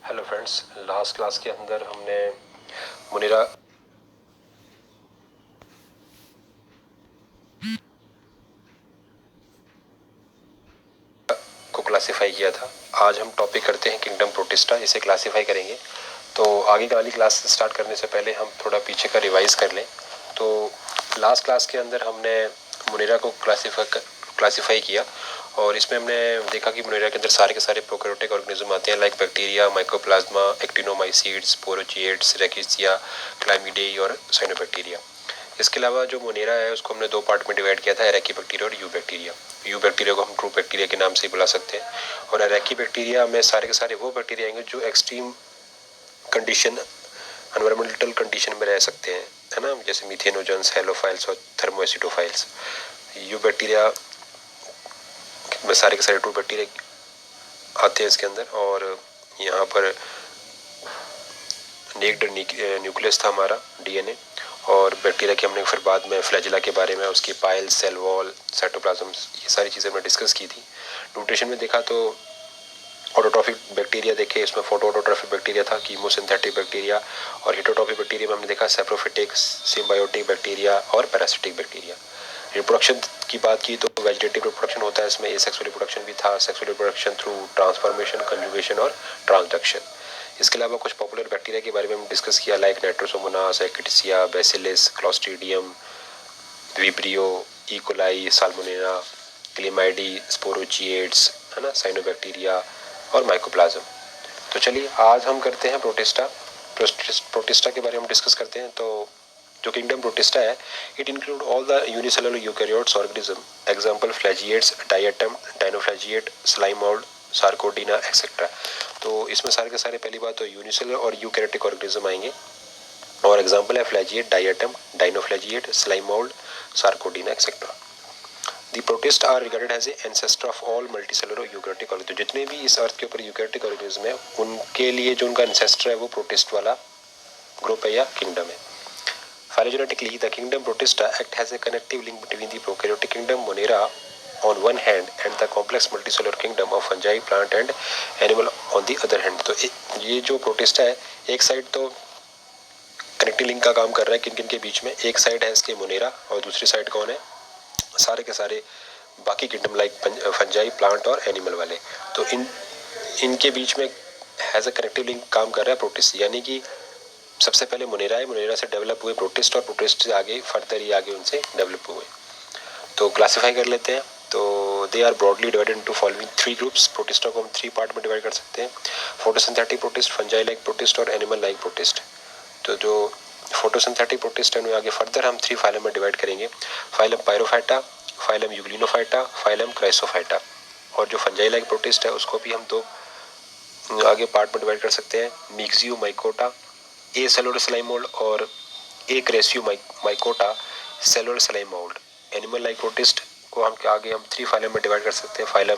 Hello friends, last class के अंदर हमने मुनीरा को क्लासिफाई किया था। आज हम टॉपिक करते हैं किंगडम प्रोटिस्टा, इसे क्लासिफाई करेंगे। तो आगे वाली क्लास स्टार्ट करने से पहले हम थोड़ा पीछे का रिवाइज कर लें। तो लास्ट क्लास के अंदर हमने मुनीरा को क्लासिफाई किया और इसमें हमने देखा कि मुनीरा के अंदर सारे के सारे प्रोकैरियोटिक ऑर्गेनिज्म आते हैं, लाइक बैक्टीरिया, माइकोप्लाज्मा, एक्टिनोमाइसीड्स, स्पोरोचिएट्स, रैकेशिया, क्लामिडीई और साइनोबैक्टीरिया। इसके अलावा जो मोनेरा है उसको हमने दो पार्ट में डिवाइड किया था, एरेकी बैक्टीरिया और यू बैक्टीरिया। यू बैक्टीरिया को हम ट्रू बैक्टीरिया के नाम से ही बुला सकते हैं और एरेकी बैक्टीरिया में सारे के सारे वो बैक्टीरिया आएंगे जो एक्सट्रीम कंडीशन, एनवायरमेंटल कंडीशन में रह सकते हैं, है ना, जैसे मीथेनोजेंस, हेलोफाइल्स और थर्मोएसिडोफाइल्स। यू बैक्टीरिया में सारे के सारे ट्रू बैक्टीरिया आते हैं इसके अंदर। और यहाँ पर नेक्ड न्यूक्लियस था हमारा, डीएनए। और बैक्टीरिया के हमने फिर बाद में फ्लैजिला के बारे में, उसकी पाइल, सेल वॉल, साइटोप्लाज्म, ये सारी चीज़ें हमने डिस्कस की थी। न्यूट्रिशन में देखा तो ऑटोट्रॉफिक बैक्टीरिया देखे, इसमें फोटो ऑटोट्रॉफिक बैक्टीरिया था, कीमोसिंथेटिक बैक्टीरिया। और हिटोट्रॉफिक बैक्टीरिया में हमने देखा सेप्रोफिटिक, सिम्बायोटिक बैक्टीरिया और पैरासिटिक बैक्टीरिया। रिप्रोडक्शन की बात की तो वेजिटेटिव रिप्रोडक्शन होता है, इसमें एसेक्सुअल रिप्रोडक्शन भी था, sexual reproduction through transformation, conjugation और ट्रांसडक्शन। इसके अलावा कुछ पॉपुलर बैक्टीरिया के बारे में हम डिस्कस किया, लाइक नाइट्रोसोमोनास, एक्टिसिया, bacillus, clostridium, vibrio, E coli, salmonella, chlamydia, spirochaetes, है ना, साइनोबैक्टीरिया और माइकोप्लाज्म। तो चलिए आज हम करते हैं प्रोटिस्टा के बारे में डिस्कस करते हैं। तो जो किंगडम प्रोटिस्टा है, it include all the unicellular eukaryotes organism, example flagellates, diatom, dinoflagellate, slime mould, sarcodina etcetera. तो इसमें सारे के सारे पहली बात तो यूनिसेलुलर और यूकैरियोटिक ऑर्गेनिज्म आएंगे और एग्जांपल है flagellate, diatom, dinoflagellate, slime mould, sarcodina etcetera. The protist are regarded as a ancestor of all multicellular eukaryotic organism. तो जितने भी इस अर्थ के ऊपर यूकैरियोटिक ऑर्गेनिज्म है उनके लिए जो उनका एंसेस्टर है वो प्रोटिस्ट वाला ग्रुप है या किंगडम है। Phylogenetically, the kingdom Protista act as a connective link between the prokaryotic kingdom Monera on one hand and the complex multicellular kingdom of fungi, plant and animal on the other hand। तो ये जो protista है, एक side तो connective link का काम कर रहा है किन किन के बीच में, एक साइड है इसके मोनेरा और दूसरी साइड कौन है, सारे के सारे बाकी किंगडम लाइक फंजाई, प्लांट और एनिमल वाले। तो इनके बीच में हैज़ अ कनेक्टिव लिंक काम कर रहा है प्रोटिस्ट, यानी कि सबसे पहले मोनेरा है, मोनेरा से डेवलप हुए प्रोटिस्ट और प्रोटिस्ट से आगे फर्दर ही आगे उनसे डेवलप हुए। तो क्लासिफाई कर लेते हैं। तो they are broadly divided into following three groups. Protista को हम थ्री पार्ट में डिवाइड कर सकते हैं, photosynthetic protist, fungi like protist और एनिमल लाइक प्रोटिस्ट। तो जो फोटोसिंथेटिक प्रोटिस्ट है उन्हें आगे फर्दर हम थ्री फाइलम में डिवाइड करेंगे, phylum pyrrophyta, phylum euglenophyta, phylum chrysophyta. और जो फंजाई लाइक प्रोटिस्ट है उसको भी हम दो आगे पार्ट में डिवाइड कर सकते हैं, myxomycota, acellular slime mould और acrasiomycota cellular slime mould. Animal like protist को हम आगे हम थ्री फाइलम में डिवाइड कर सकते हैं, phylum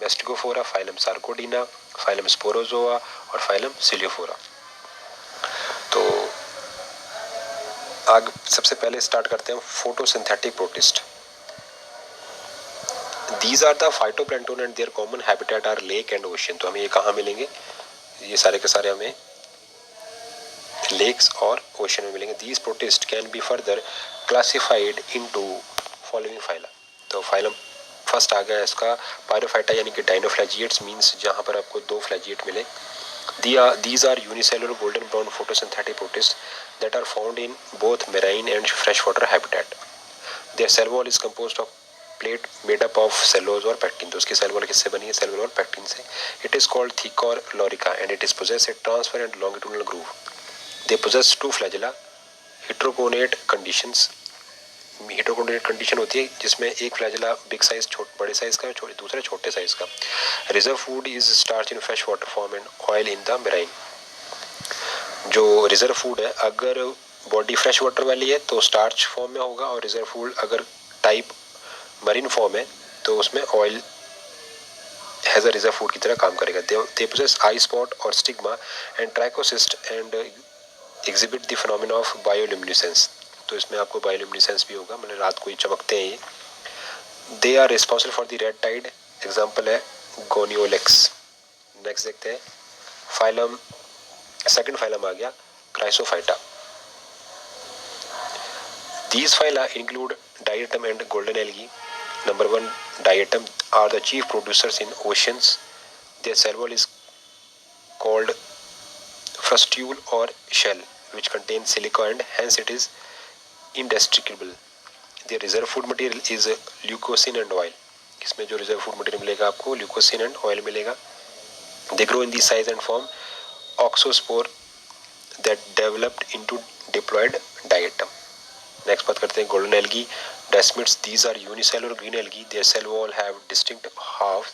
mastigophora, phylum sarcodina, phylum sporozoa और फाइलम सिलियोफोरा। तो आगे सबसे पहले स्टार्ट करते हैं photosynthetic protist. These are the phytoplankton and their common habitat are lake and ocean. तो हमें ये कहाँ मिलेंगे, ये सारे के सारे हमें लेक्स और ओशन में मिलेंगे। These protist can be further classified into following phyla. तो फाइलम फर्स्ट आ गया इसका पायरोफाइटा, यानी कि डायनोफ्लैजिएट्स, मींस जहाँ पर आपको दो फ्लैजिएट मिले। These are unicellular golden brown photosynthetic protists that are found in both marine and freshwater habitat. Their cell wall is composed of plate made up of cellulose और pectin। तो उसकी सेल वॉल किससे बनी है, सेलुलोज और pectin से। It is called Thecor lorica and it is possess a transparent longitudinal groove. They possess two flagella, heterogonate conditions। Heterogonate condition होती है जिसमें एक फ्लैजिला बिग साइज बड़े साइज का, दूसरा छोटे साइज का। Reserve food is starch in fresh water form and oil in the marine. जो रिजर्व फूड है, अगर बॉडी फ्रेश वाटर वाली है तो स्टार्च फॉर्म में होगा, और रिजर्व फूड अगर टाइप मरीन फॉर्म है तो उसमें oil has a reserve food की तरह काम करेगा। दे पोजेस आई स्पॉट और stigma and trichocyst and exhibit the phenomena of bioluminescence. तो इसमें आपको बायोल्यूमिनेसेंस भी होगा, मतलब रात को ही चमकते हैं ये। They are responsible for the red tide, example है गोनियोलेक्स। नेक्स्ट देखते हैं फाइलम, सेकंड फाइलम आ गया chrysophyta. These phyla include diatom and golden algae. Number one, diatom are the chief producers in oceans. Their cell wall is called frustule or shell, which contains silica and hence it is indestructible. Their reserve food material is leucosin and oil. इसमें जो reserve food material मिलेगा आपको leucosin and oil मिलेगा. They grow in the size and form oxospore that developed into diploid diatom. Next बात करते हैं golden algae, desmids. These are unicellular green algae. Their cell wall have distinct half.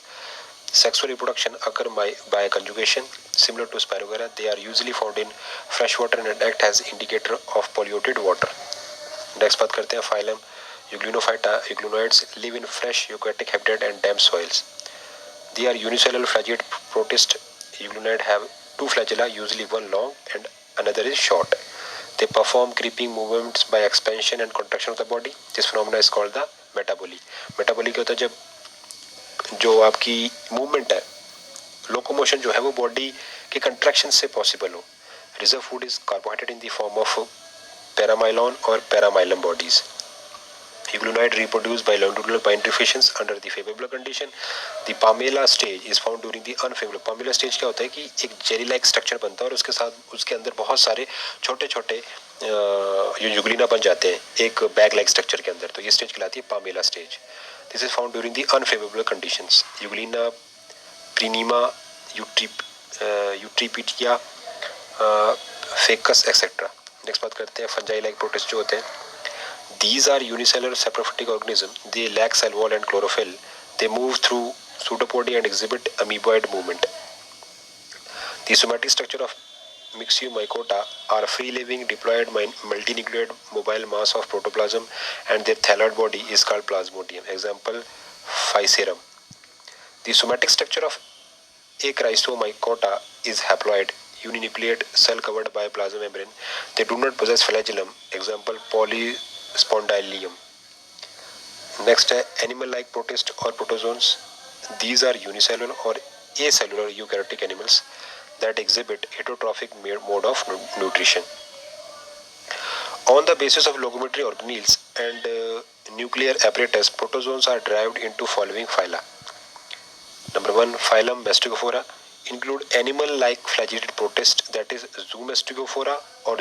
Sexual reproduction occur by conjugation, similar to Spirogyra. They are usually found in fresh water and act as indicator of polluted water. Next बात करते हैं phylum euglenophyta. Euglenoids live in fresh aquatic habitat and damp soils. They are unicellular flagellate protist. Euglenoid have two flagella, usually one long and another is short. They perform creeping movements by expansion and contraction of the body. This phenomena is called the metaboly. Metaboly क्या होता है, जब जो आपकी movement है, locomotion जो है वो बॉडी के कंट्रैक्शन से पॉसिबल हो. Reserve food is carbohydrate in the form of paramylon और paramylum bodies. Euglenoid reproduce by longitudinal binary fissions under the favorable condition. The Pamela stage is found during the unfavorable. Pamela stage क्या होता है कि एक jelly like structure बनता है और उसके साथ उसके अंदर बहुत सारे छोटे छोटे यूग्लिना बन जाते हैं एक बैग लाइक स्ट्रक्चर के अंदर. तो ये स्टेज कहलाती है palmella stage. This is found during the unfavourable conditions. Euglena peranema eutreptia phacus etcetera. Next बात करते हैं फंजाई लाइक प्रोटिस्ट जो होते हैं. These are unicellular saprophytic organisms. They lack cell wall and chlorophyll. They move through pseudopodia and exhibit amoeboid movement. The somatic structure of Myxomycota are free-living, diploid, multinucleated mobile mass of protoplasm, and their thalloid body is called plasmodium. Example, Physarum. The somatic structure of Acrysomycota is haploid, uninucleate, cell-covered by plasma membrane. They do not possess flagellum. Example, Polyspondylium. Next है animal like protist or protozoans. These are unicellular or acellular eukaryotic animals that exhibit heterotrophic mode of nutrition. On the basis of locomotory organelles and nuclear apparatus, protozoans are derived into following phyla. Number one, phylum Mastigophora include animal like flagellated protist, that is Zoomastigophora or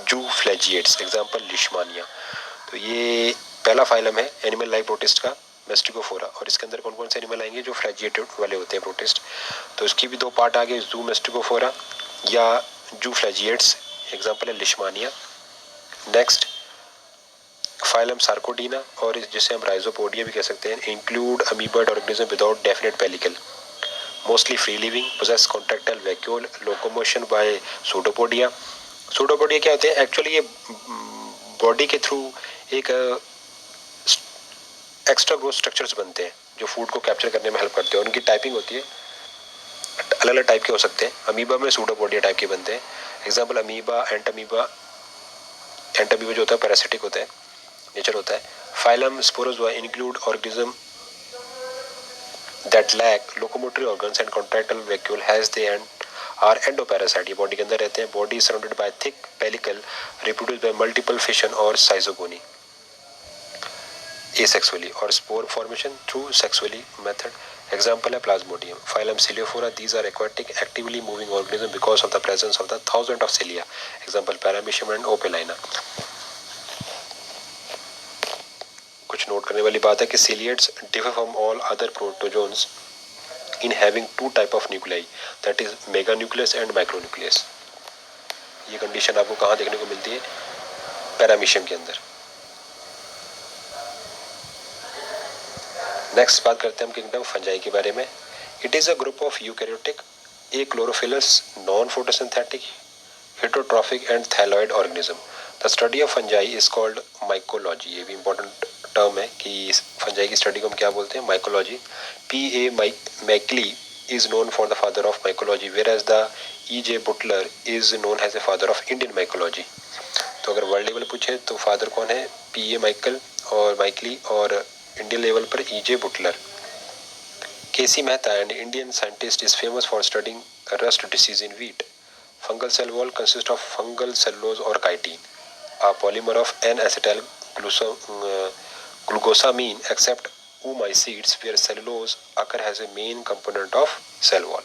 Zoophagiates. Example, Leishmania. तो ये पहला phylum है animal like protist का, मेस्टिगोफोरा. और इसके अंदर कौन कौन से एनिमल आएंगे जो फ्लैजिएटेड वाले होते हैं प्रोटिस्ट. तो इसकी भी दो पार्ट आ गए, जू मेस्टिगोफोरा या जू फ्लैजिएट्स. एग्जाम्पल है लिशमानिया. नेक्स्ट फाइलम सार्कोडीना और जिसे हम राइजोपोडिया भी कह सकते हैं. Include amoeboid organism without definite pellicle, mostly free living, possess contractile vacuole, locomotion by pseudopodia. Pseudopodia क्या होते हैं एक्चुअली, ये बॉडी के थ्रू एक एक्स्ट्रा ग्रोथ स्ट्रक्चर्स बनते हैं जो फूड को कैप्चर करने में हेल्प करते हैं. और उनकी टाइपिंग होती है, अलग अलग टाइप के हो सकते हैं. अमीबा में सूडोपोडिया टाइप के बनते हैं. Example amoeba, Entamoeba. एंटामीबा जो होता है पैरासिटिक होता है, नेचर होता है. Phylum sporozoa include organism that lack locomotory organs and contractile vacuole has they and are endoparasite. ये बॉडी के अंदर रहते हैं. Body surrounded by thick pellicle, reproduce by multiple fission और schizogony. asexually or spore formation through sexually method. Example है plasmodium. Phylum Celiophora. These are aquatic, actively moving organisms because of the presence of the thousands of cilia. Example Paramecium and Opelina. कुछ note करने वाली बात है कि ciliates differ from all other protozoans in having two type of nuclei, that is meganucleus and micronucleus. ये condition आपको कहाँ देखने को मिलती है, पैरामीशियम के अंदर. नेक्स्ट बात करते हैं हम किंगडम फंजाई के बारे में. It is a group of eukaryotic, A chlorophyllous, non photosynthetic, heterotrophic and thalloid organism. The study of fungi is called mycology. ये भी इंपॉर्टेंट टर्म है कि फंजाई की स्टडी को हम क्या बोलते हैं, mycology. P.A. Macleay is known for the father of mycology, whereas the E.J. Butler is known as the father of Indian mycology. तो अगर वर्ल्ड लेवल पूछे तो फादर कौन है, P.A. Macleay और इंडियन लेवल पर E.J. बुटलर. K.C. Mehta, an Indian scientist, is famous for studying rust disease in wheat. Fungal cell wall consists of fungal cellulose or chitin, a polymer of N-acetyl glucosamine, except oomycetes, where cellulose occurs as a main component of cell wall.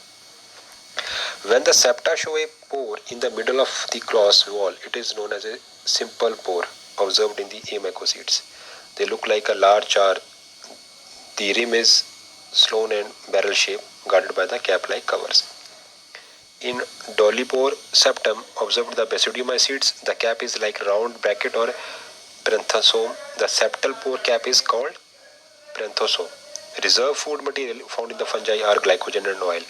When the septa show a pore in the middle of the cross wall, it is known as a simple pore observed in the amycocetes. They look like a large jar. The rim is Sloan and barrel shape, guarded by the cap-like covers. In Dolipore septum, observed the basidiomycetes, the cap is like round bracket or parenthosome. The septal pore cap is called parenthosome. Reserve food material found in the fungi are glycogen and oil.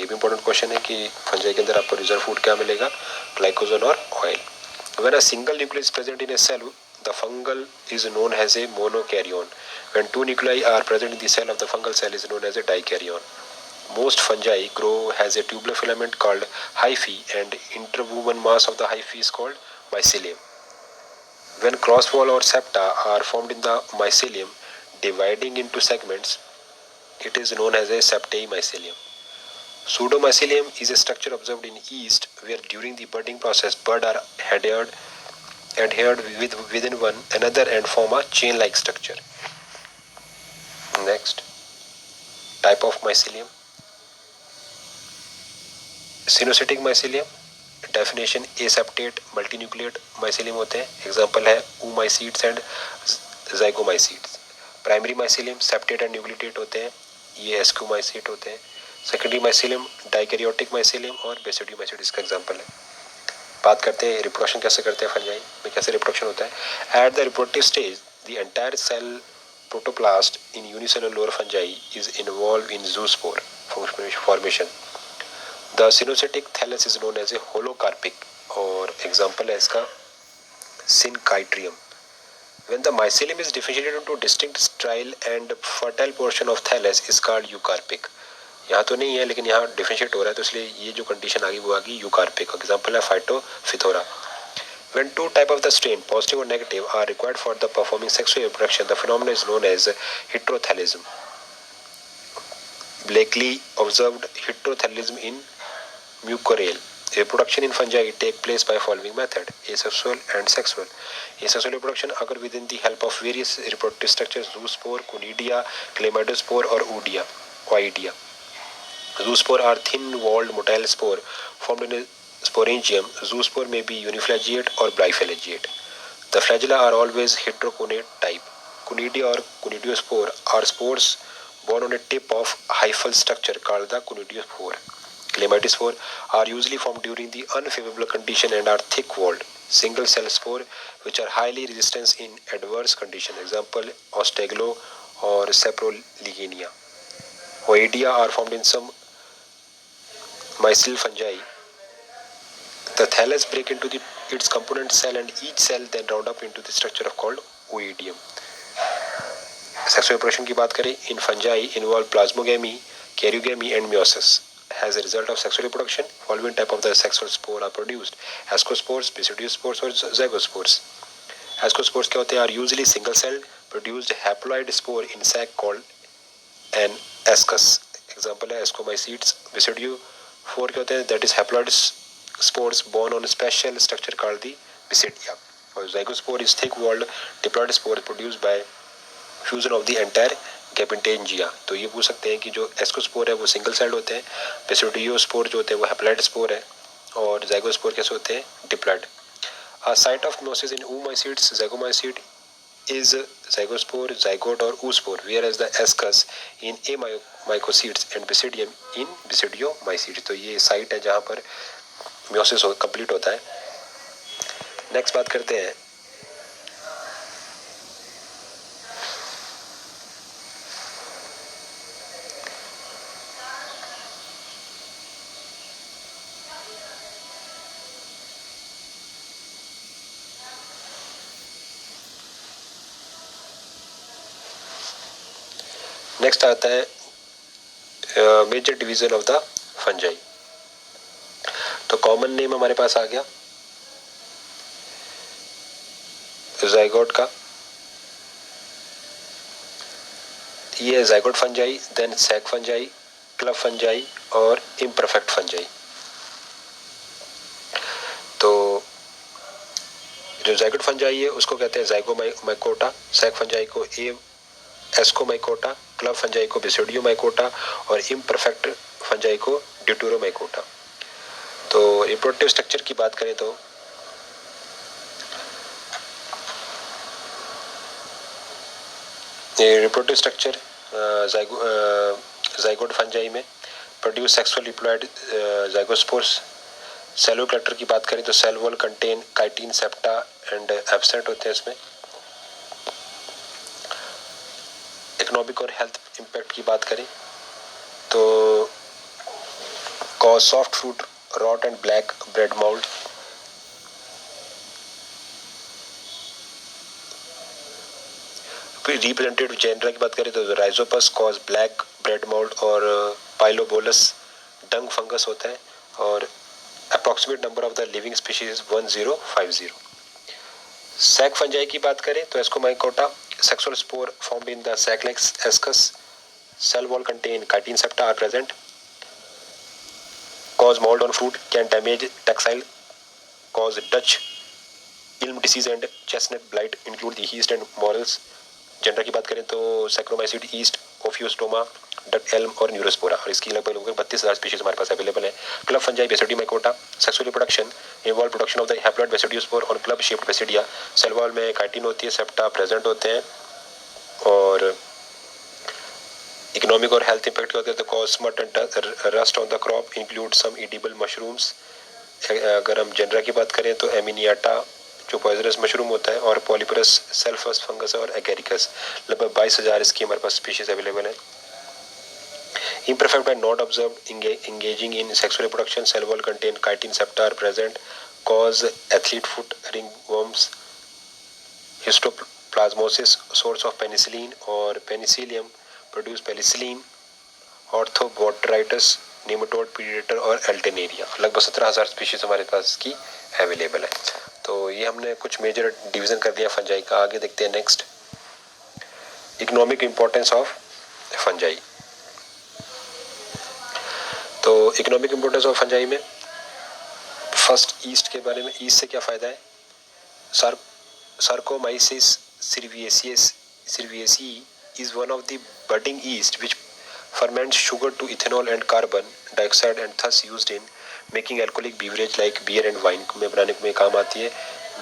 ये भी important question है कि fungi के अंदर आपको reserve food क्या मिलेगा, glycogen और oil. When a single nucleus present in a cell, the fungal is known as a monokaryon. When two nuclei are present in the cell of the fungal cell is known as a dikaryon. Most fungi grow has a tubular filament called hyphae, and interwoven mass of the hyphae is called mycelium. When cross wall or septa are formed in the mycelium, dividing into segments, it is known as a septae mycelium. Pseudomycelium is a structure observed in yeast where during the budding process bud are adhered within one another and form a chain-like structure. Next, type of mycelium. Coenocytic mycelium, definition aseptate multinucleate mycelium होते हैं. Example है oomacetes and zygomacetes. Primary mycelium septate and nucleated होते हैं, ये एस्क्यूमाइसीट होते हैं. Secondary mycelium dikaryotic mycelium और बेसिडियोमाइसीट इसका एग्जांपल है. बात करते हैं रिप्रोडक्शन कैसे करते हैं फंजाई में, कैसे रिप्रोडक्शन होता है. At the reproductive stage the entire cell protoplast in unicellular fungi is involve in zoospore formation. The cynocetic thallus is known as a holocarpic, और एग्जाम्पल है इसका Syncytium. When the mycelium is differentiated into distinct sterile and fertile portion of thallus is called eucarpic. यहाँ तो नहीं है लेकिन यहाँ differentiate हो रहा है तो इसलिए ये जो कंडीशन आगे वो आगी यूकार्पिक. एग्जाम्पल है फाइटोफिथोरा. When two type of the strain, positive or negative, are required for the performing sexual reproduction, the phenomenon is known as heterothallism. Blakely observed heterothallism in Mucorale. Reproduction in fungi take place by following method: asexual and sexual. Asexual reproduction occur within the help of various reproductive structures: zoospore, conidia, chlamydospore, or oidea. Zoospore are thin-walled motile spore formed in a sporangium. Zoospore may be uniflagellate or biflagellate. The flagella are always heteroconate type. Conidia or conidiospore are spores borne on a tip of hyphal structure called the conidiospore. Chlamydospore are usually formed during the unfavorable condition and are thick-walled, single-cell spore which are highly resistant in adverse condition. Example: Osteglo or Saprolegnia. Oidea are formed in some mycel fungi. The thallus break into its component cell and each cell then round up into the structure called oidium. Sexual reproduction की बात करें, in fungi involve plasmogamy, karyogamy and meiosis. As a result of sexual reproduction, following type of the sexual spore are produced: ascospores, basidiospores और zygospores. Ascospores क्या होते हैं? Are usually single-celled, produced haploid spore in sac called an ascus. Example है ascomycetes. Basidiophore क्या होते हैं? That is haploid spores borne on a special structure called the basidia. और zygospore is thick-walled diploid spore produced by fusion of the entire कैपेंटेंजिया. तो ये पूछ सकते हैं कि जो एस्कोस्पोर है वो सिंगल सेल्ड होते हैं, बेसिडियोस्पोर जो होते हैं वो हैप्लॉइड स्पोर है, और ज़ाइगोस्पोर कैसे होते हैं? Diploid. A site of meiosis in oomacetes, zygomacetes is zygospore, zygote और oospore, whereas the ascus in amycocetes and basidium in basidiomycetes. तो ये साइट है जहाँ पर meiosis कंप्लीट होता है. नेक्स्ट बात करते हैं नेक्स्ट आता है major division of the fungi. तो कॉमन नेम हमारे पास आ गया जाइगोट का. ये zygote fungi, then sac fungi, club fungi और इम्परफेक्ट फंजाई। तो जो ज़ाइगोट फंजाई है उसको कहते हैं ज़ाइगोमाइकोटा, सैक फंजाई को एस्कोमाइकोटा, क्लब फंजाई को बेसिडियोमाइकोटा और इम्परफेक्ट फंजाई को ड्यूटेरोमाइकोटा। तो रिप्रोडक्टिव स्ट्रक्चर की बात करें तो रिप्रोडक्टिव स्ट्रक्चर ज़ाइगोट फंजाई में produce sexual diploid zygospores. Cell wall collector की बात करें तो cell wall contain chitin, septa and absent होते हैं इसमें। इकोनॉमिक और हेल्थ इम्पैक्ट की बात करें तो cause soft fruit rot and black bread mould. Representative genera की बात करें तो rhizopus cause black bread mould और पाइलोबोलस डंग फंगस होता है और approximate number of the living species 1050। Sac fungi की बात करें तो ascomycota sexual spore formed in the sac like ascus, cell wall contain chitin, septa are present, cause mold on fruit, can damage textile, cause Dutch ilm disease and chestnut blight, include the yeast and morels। Gender की बात करें तो saccharomyces, yeast, ophiostoma, Dutch elm और neurospora और इसकी लगभग 32,000 species हमारे पास अवेलेबल है। Club fungi basidiomycota sexual reproduction involve production of the haploid basidiospore on club shaped basidia. Cell wall में काइटिन होती है, सेप्टा प्रेजेंट होते हैं और इकोनॉमिक और हेल्थ इम्पैक्ट होते हैं तो cause smut and rust on the crop, include some edible mushrooms. अगर हम जेनरा की बात करें तो एमिनियाटा जो पॉइजनस मशरूम होता है और पॉलीपरस सेल्फस फंगस और एगेरिकस, लगभग 22,000 इसकी हमारे पास स्पीशीज अवेलेबल है। Imperfect and not observed engaging in sexual reproduction, cell wall contain chitin, septa are present, cause athlete foot ringworms, histoplasmosis, source of penicillin or penicillium, produce penicillin, arthrobotrys, nematode predator और alternaria. लगभग 17,000 species हमारे पास की available है। तो ये हमने कुछ major division कर दिया फंजाई का। आगे देखते हैं next, economic importance of fungi. तो इकोनॉमिक इंपॉर्टेंस ऑफ फंजाई में फर्स्ट ईस्ट के बारे में, ईस्ट से क्या फ़ायदा है। सार्कोमाइसिस cerevisiae is one of the budding yeast which ferments sugar to ethanol and carbon dioxide and thus used in making alcoholic beverage like beer and wine में बनाने में काम आती है।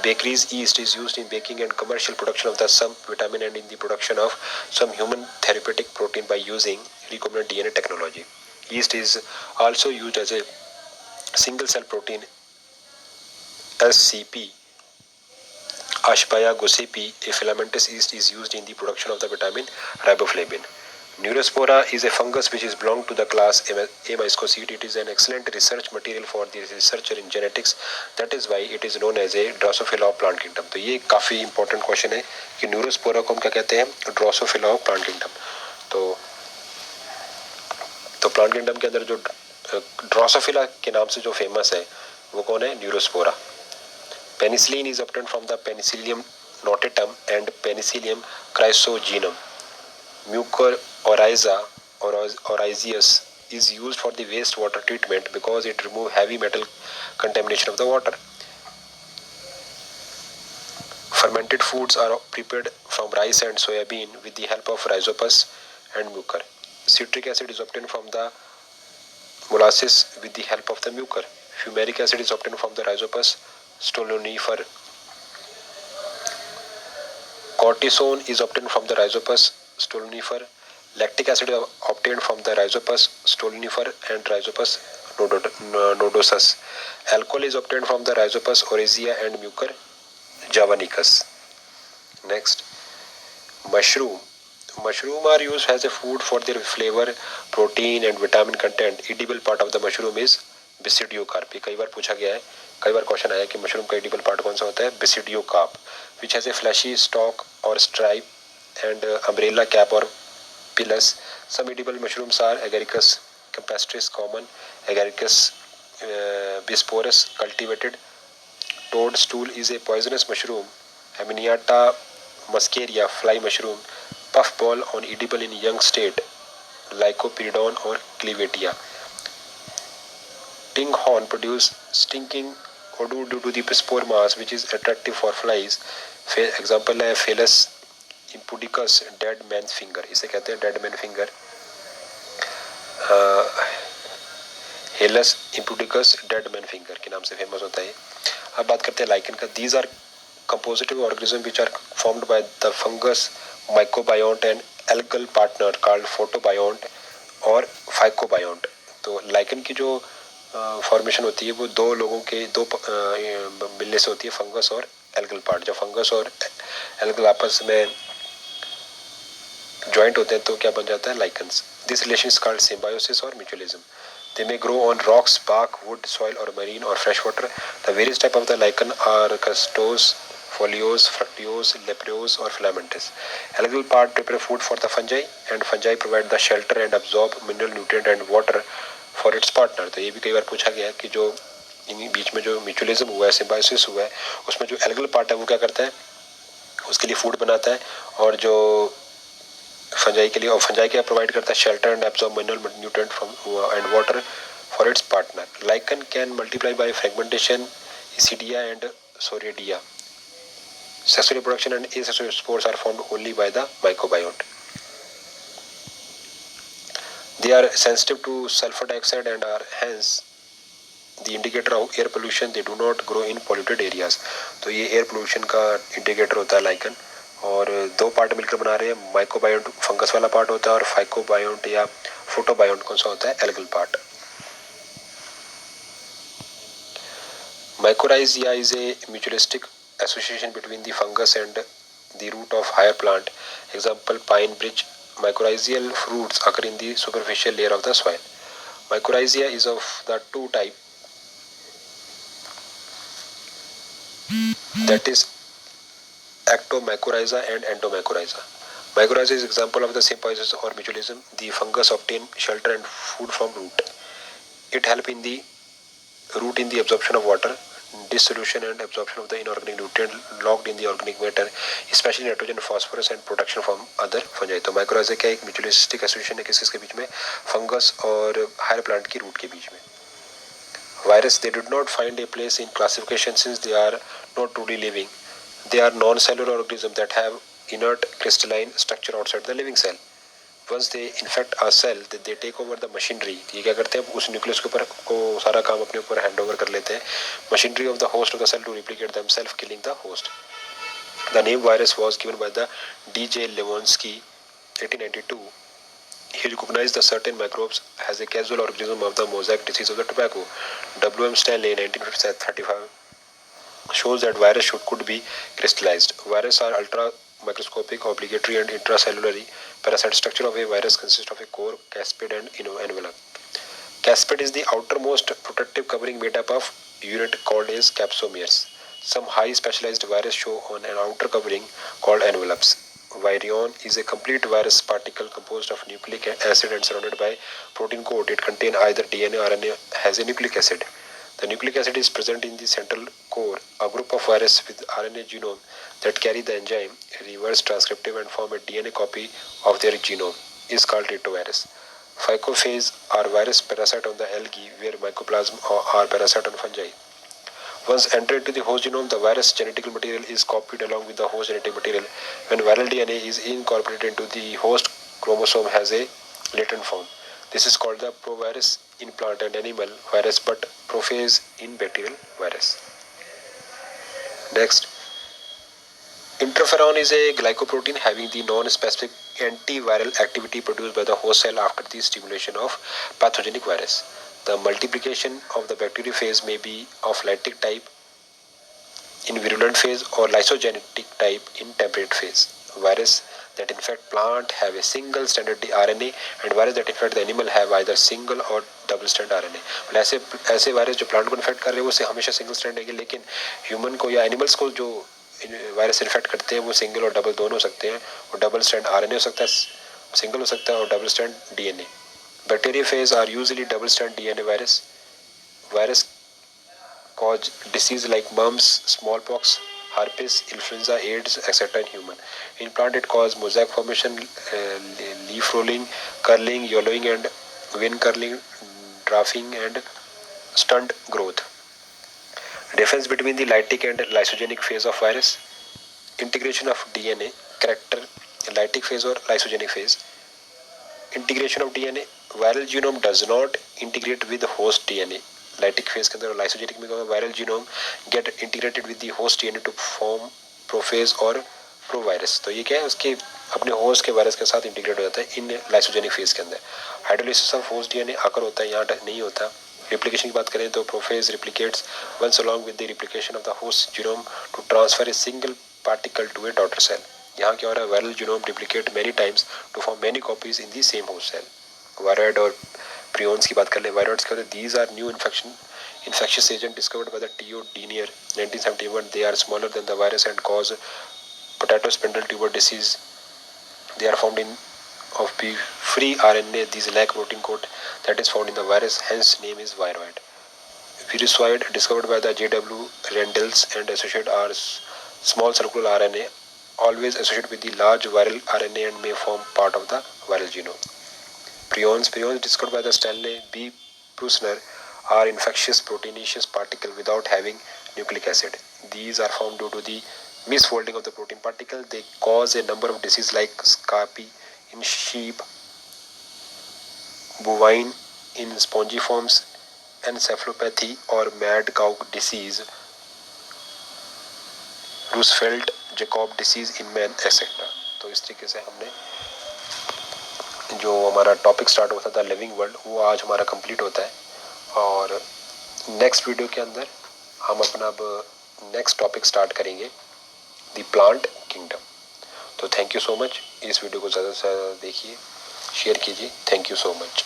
Bakeries yeast is used in baking and commercial production of the some vitamin and in the production of some human therapeutic protein by using recombinant DNA technology. Yeast is also used as a single cell protein SCP. Asparagopsis, a filamentous yeast, is used in the production of the vitamin riboflavin. Neurospora is a fungus which is belong to the class Amyscocete. It is an excellent research material for the researcher in genetics. That is why it is known as a Drosophila of plant kingdom. तो ये काफ़ी important question है कि Neurospora को हम क्या कहते हैं, ड्रोसोफिला ऑफ प्लांट किंगडम। तो प्लांट किंगडम के अंदर जो ड्रोसोफिला के नाम से जो फेमस है वो कौन है, Neurospora. Penicillin is obtained from the Penicillium notatum and Penicillium chrysogenum. Mucorrhiza or orizius is used for the wastewater treatment because it removes heavy metal contamination of the water. Fermented foods are prepared from rice and soybean with the help of rhizopus and mucor. Citric acid is obtained from the molasses with the help of the mucor. Fumaric acid is obtained from the rhizopus stolonifer. Cortisone is obtained from the Rhizopus stolonifer. Lactic acid is obtained from the Rhizopus stolonifer and Rhizopus nodosus. Alcohol is obtained from the Rhizopus oryzia and Mucor javanicus. Next, mushroom. Mushroom are used as a food for their flavor, protein and vitamin content. Edible part of the mushroom is Basidiocarp. कई बार पूछा गया है, कई बार question आया कि mushroom का edible part कौन सा होता है, basidiocarp, which has a fleshy stalk और स्ट्राइप एंड अम्ब्रेला कैप और pileus. Some edible mushrooms are agaricus campestris common, agaricus bisporus cultivated. Toadstool is a poisonous mushroom. Amanita muscaria fly mushroom puffball on edible in young state, Lycoperdon or Clevetia. Tinghorn produce stinking odor due to the spore mass which is attractive for flies. Example है Phallus impudicus, dead man's finger. इसे कहते हैं dead man finger. हेलस impudicus dead man finger के नाम से famous होता है. अब बात करते हैं लाइकन का. These are compositive organisms which are formed by the fungus mycobiont and algal partner called photobiont और phycobiont. तो लाइकन की जो फॉर्मेशन होती है वो दो लोगों के दो मिलने से होती है, फंगस और एल्गल पार्ट. जब फंगस और एल्गल आपस में ज्वाइंट होते हैं तो क्या बन जाता है, lichens. This relation is called symbiosis और mutualism. They may grow on rocks, bark, wood, soil or marine or fresh water. The various types of the lichen are castose, foliose, fructiose, leprose or filamentous. Algal part prepare food for the fungi and fungi provide the shelter and absorb mineral nutrient and water for its partner. तो ये भी कई बार पूछा गया कि जो इन बीच में जो म्यूचुअलिज्म हुआ है, सिम्बायोसिस हुआ है, उसमें जो एल्गल पार्ट है वो क्या करता है, उसके लिए फूड बनाता है, और जो फंजाई के लिए, और फंजाई क्या प्रोवाइड करता है, shelter and absorb mineral nutrient from and water for its partner. Lichen can multiply by fragmentation, isidia and soredia. Sexual reproduction and asexual spores are formed only by the microbiome. They are sensitive to sulfur dioxide and are hence the indicator of air pollution. They do not grow in polluted areas. तो ये air pollution का indicator होता है lichen. और दो part मिलकर बना रहे हैं. माइकोबायोन्ट फंगस वाला पार्ट होता है और फाइकोबायोन्ट या फोटोबायोन्ट कौन सा होता है, algal part. Mycorrhiza is a mutualistic association between the fungus and the root of higher plant. Example, pine bridge. Mycorrhizal roots occur in the superficial layer of the soil. Mycorrhiza is of the two type, that is ectomycorrhiza and endomycorrhiza. Mycorrhiza is example of the symbiosis or mutualism. The fungus obtain shelter and food from root. It help in the root in the absorption of water, dissolution and absorption of the inorganic nutrient locked in the organic matter, especially nitrogen, phosphorus and protection from other fungi. तो mycorrhiza क्या एक mutualistic association है किसके बीच में, fungus और higher plant की root के बीच में. Virus, they did not find a place in classification since they are not truly living. They are non-cellular organisms that have inert crystalline structure outside the living cell. Once they infect a cell, they take over the machinery. ये क्या करते हैं, उस nucleus के ऊपर को सारा काम अपने ऊपर हैंड ओवर कर लेते हैं. Machinery of the host of the cell to replicate themselves, killing the host. The name virus was given by the D.J. Lewonski, 1892. He recognized the certain microbes as a causal organism of the mosaic disease of the tobacco. W.M. Stanley, 1935, shows that virus could be crystallized. Viruses are ultra microscopic, obligatory and intracellular. Parasite structure of a virus consists of a core, caspid and envelope. Caspid is the outermost protective covering made up of unit called as capsomeres. Some high specialized viruses show on an outer covering called envelopes. Virion is a complete virus particle composed of nucleic acid and surrounded by protein coat. It contains either DNA or RNA, has a nucleic acid. The nucleic acid is present in the central core. A group of viruses with RNA genome that carry the enzyme reverse transcriptive and form a DNA copy of their genome is called retrovirus. Phycophage are virus parasite on the algae, where mycoplasma are parasite on fungi. Once entered into the host genome, the virus genetic material is copied along with the host genetic material. When viral DNA is incorporated into the host chromosome has a latent form. This is called the provirus in plant and animal virus, but prophase in bacterial virus. Next, interferon is a glycoprotein having the non-specific antiviral activity produced by the host cell after the stimulation of pathogenic virus. The multiplication of the bacteriophage may be of lytic type in virulent phase or lysogenetic type in temperate phase. Virus that infect plant have a single stranded RNA and virus that infect the animal have either single or double strand RNA. ऐसे virus जो plant को infect कर रहे हैं वो हमेशा single strand है, लेकिन ह्यूमन को या एनिमल्स को जो वायरस इन्फेक्ट करते हैं वो सिंगल और डबल दोनों हो सकते हैं. और डबल स्ट्रैंड आरएनए हो सकता है, सिंगल हो सकता है, और double strand DNA. Bacteriophage are usually double strand DNA virus. Virus cause disease like mumps, smallpox, herpes, influenza, AIDS, etc. in human. In plant, it causes mosaic formation, leaf rolling, curling, yellowing, and vein curling, drafting, and stunt growth. Difference between the lytic and lysogenic phase of virus. Integration of DNA character, lytic phase or lysogenic phase. Integration of DNA, viral genome does not integrate with the host DNA. Lytic phase के अंदर lysogenic में viral genome get integrated with the host DNA to form prophase और provirus. तो ये क्या है, उसके अपने होस्ट के वायरस के साथ इंटीग्रेट हो जाता है इन लाइसोजेनिक फेज के अंदर. हाइड्रोलिसिस ऑफ होस्ट डीएनए आकर होता है, यहाँ नहीं होता. रिप्लिकेशन की बात करें तो prophage replicates once along with the replication of the host genome to transfer a single particle to a daughter cell. यहाँ क्या हो रहा है, viral genome replicate many times to form many copies in the same host cell. Viroid और prions की बात कर ले. वायरॉइड्स क्या होते हैं, these are new infectious agent discovered by the T.O. Denier 1971. They are smaller than the virus and cause potato spindle tuber disease. They are found in of free RNA. These lack protein coat that is found in the virus, hence name is viroid. Virusoid discovered by the J.W. Rendels and associated are small circular RNA always associated with the large viral RNA and may form part of the viral genome. Prions discovered by the Stanley B. Prusner are infectious proteinaceous particle without having nucleic acid. These are formed due to the misfolding of the protein particle. They cause a number of diseases like scurvy in sheep, bovine in spongiforms, encephalopathy or mad cow disease, Creutzfeldt-Jakob disease in man, etc. तो इस तरीके से हमने जो हमारा topic start हुआ था living world, वो आज हमारा कंप्लीट होता है. और नेक्स्ट वीडियो के अंदर हम अपना अब नेक्स्ट टॉपिक स्टार्ट करेंगे, द प्लांट किंगडम. तो थैंक यू सो मच. इस वीडियो को ज़्यादा से ज़्यादा देखिए, शेयर कीजिए. Thank you so much.